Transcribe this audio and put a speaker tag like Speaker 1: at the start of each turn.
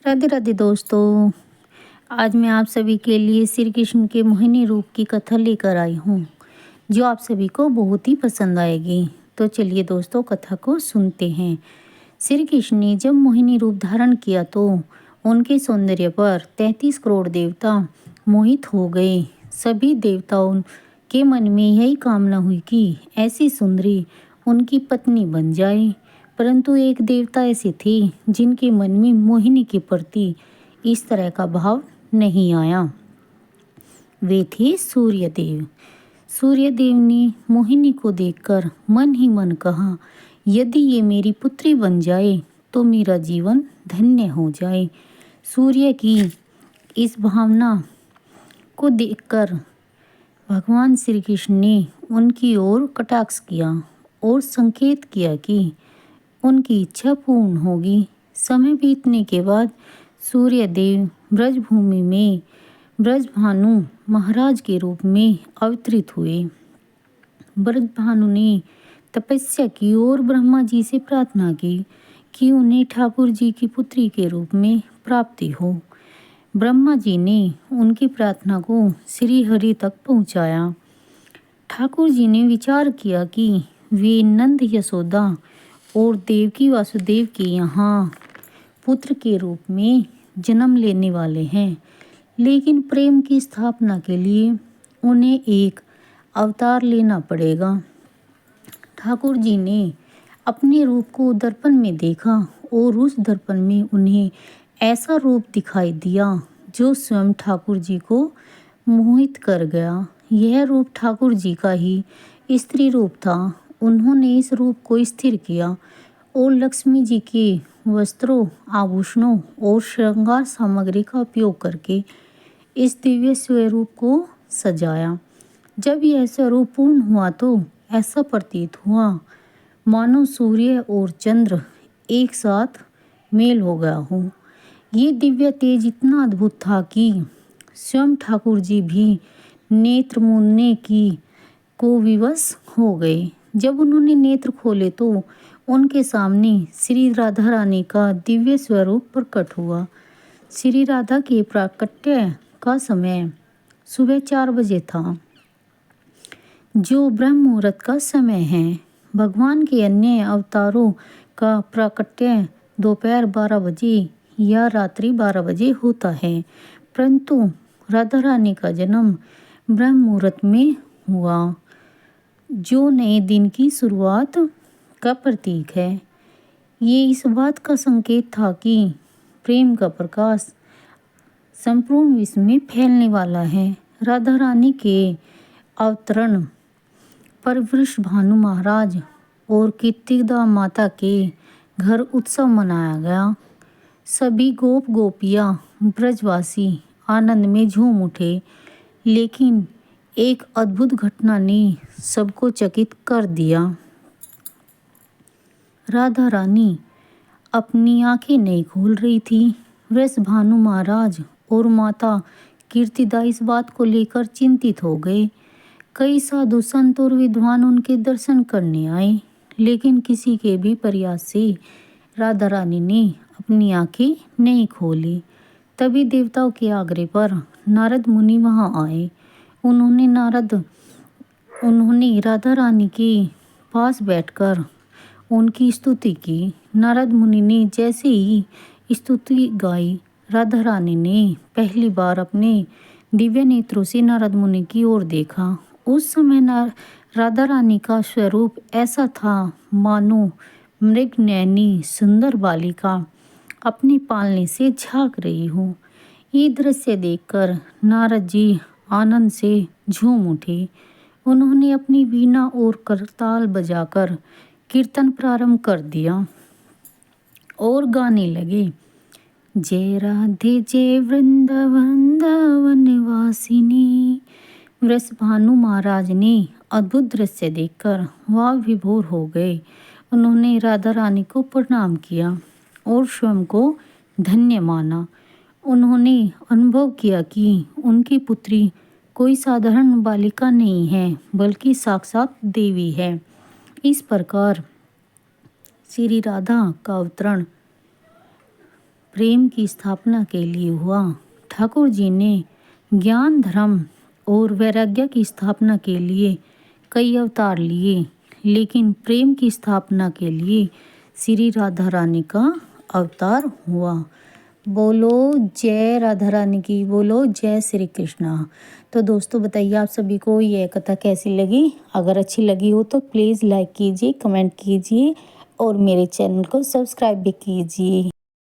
Speaker 1: राधे राधे दोस्तों। आज मैं आप सभी के लिए श्री कृष्ण के मोहिनी रूप की कथा लेकर आई हूँ, जो आप सभी को बहुत ही पसंद आएगी। तो चलिए दोस्तों, कथा को सुनते हैं। श्री कृष्ण ने जब मोहिनी रूप धारण किया तो उनके सौंदर्य पर 33 करोड़ देवता मोहित हो गए। सभी देवताओं के मन में यही कामना हुई कि ऐसी सुंदरी उनकी पत्नी बन जाए। परंतु एक देवता ऐसे थे जिनके मन में मोहिनी के प्रति इस तरह का भाव नहीं आया। वे थे सूर्यदेव। सूर्यदेव ने मोहिनी को देखकर मन ही मन कहा, यदि ये मेरी पुत्री बन जाए तो मेरा जीवन धन्य हो जाए। सूर्य की इस भावना को देखकर भगवान श्री कृष्ण ने उनकी ओर कटाक्ष किया और संकेत किया कि उनकी इच्छा पूर्ण होगी। समय बीतने के बाद सूर्यदेव ब्रजभूमि में ब्रजभानु महाराज के रूप में अवतरित हुए। ब्रजभानु ने तपस्या की और ब्रह्मा जी से प्रार्थना की कि उन्हें ठाकुर जी की पुत्री के रूप में प्राप्ति हो। ब्रह्मा जी ने उनकी प्रार्थना को श्री हरि तक पहुंचाया। ठाकुर जी ने विचार किया कि वे नंद यशोदा और देवकी वासुदेव के यहाँ पुत्र के रूप में जन्म लेने वाले हैं, लेकिन प्रेम की स्थापना के लिए उन्हें एक अवतार लेना पड़ेगा। ठाकुर जी ने अपने रूप को दर्पण में देखा और उस दर्पण में उन्हें ऐसा रूप दिखाई दिया जो स्वयं ठाकुर जी को मोहित कर गया। यह रूप ठाकुर जी का ही स्त्री रूप था। उन्होंने इस रूप को स्थिर किया और लक्ष्मी जी के वस्त्रों, आभूषणों और श्रृंगार सामग्री का उपयोग करके इस दिव्य स्वरूप को सजाया। जब यह स्वरूप पूर्ण हुआ तो ऐसा प्रतीत हुआ मानो सूर्य और चंद्र एक साथ मेल हो गया हो। ये दिव्य तेज इतना अद्भुत था कि स्वयं ठाकुर जी भी नेत्र मूंदने की को विवश हो गए। जब उन्होंने नेत्र खोले तो उनके सामने श्री राधा रानी का दिव्य स्वरूप प्रकट हुआ। श्री राधा के प्राकट्य का समय सुबह 4 बजे था, जो ब्रह्म मुहूर्त का समय है। भगवान के अन्य अवतारों का प्राकट्य दोपहर 12 बजे या रात्रि 12 बजे होता है, परंतु राधा रानी का जन्म ब्रह्म मुहूर्त में हुआ, जो नए दिन की शुरुआत का प्रतीक है। ये इस बात का संकेत था कि प्रेम का प्रकाश संपूर्ण विश्व में फैलने वाला है। राधा रानी के अवतरण पर वृषभानु महाराज और कीर्तिदा माता के घर उत्सव मनाया गया। सभी गोप गोपियाँ ब्रजवासी आनंद में झूम उठे, लेकिन एक अद्भुत घटना ने सबको चकित कर दिया। राधा रानी अपनी आंखें नहीं खोल रही थी। वृषभानु महाराज और माता कीर्तिदा इस बात को लेकर चिंतित हो गए। कई साधु संत और विद्वान उनके दर्शन करने आए, लेकिन किसी के भी प्रयास से राधा रानी ने अपनी आंखें नहीं खोली। तभी देवताओं के आग्रह पर नारद मुनि वहां आए। उन्होंने राधा रानी के पास बैठकर उनकी स्तुति की। नारद मुनि ने जैसे ही स्तुति गाई, राधा रानी ने पहली बार अपने दिव्य नेत्रों से नारद मुनि की ओर देखा। उस समय राधा रानी का स्वरूप ऐसा था मानो मृगनयनी सुंदर बालिका अपने पालने से झांक रही हो। ये दृश्य देखकर नारद जी आनंद से झूम उठे। उन्होंने अपनी वीणा और करताल बजाकर कीर्तन प्रारंभ कर दिया और गाने लगे, जय राधे जय वृंदावन वासिनी। वृषभानु महाराज ने अद्भुत दृश्य देखकर वाह विभोर हो गए। उन्होंने राधा रानी को प्रणाम किया और स्वयं को धन्य माना। उन्होंने अनुभव किया कि उनकी पुत्री कोई साधारण बालिका नहीं है, बल्कि साक्षात देवी है। इस प्रकार श्री राधा का अवतरण प्रेम की स्थापना के लिए हुआ। ठाकुर जी ने ज्ञान, धर्म और वैराग्य की स्थापना के लिए कई अवतार लिए, लेकिन प्रेम की स्थापना के लिए श्री राधा रानी का अवतार हुआ। बोलो जय राधा रानी की, बोलो जय श्री कृष्णा। तो दोस्तों बताइए आप सभी को यह कथा कैसी लगी। अगर अच्छी लगी हो तो प्लीज़ लाइक कीजिए, कमेंट कीजिए और मेरे चैनल को सब्सक्राइब भी कीजिए।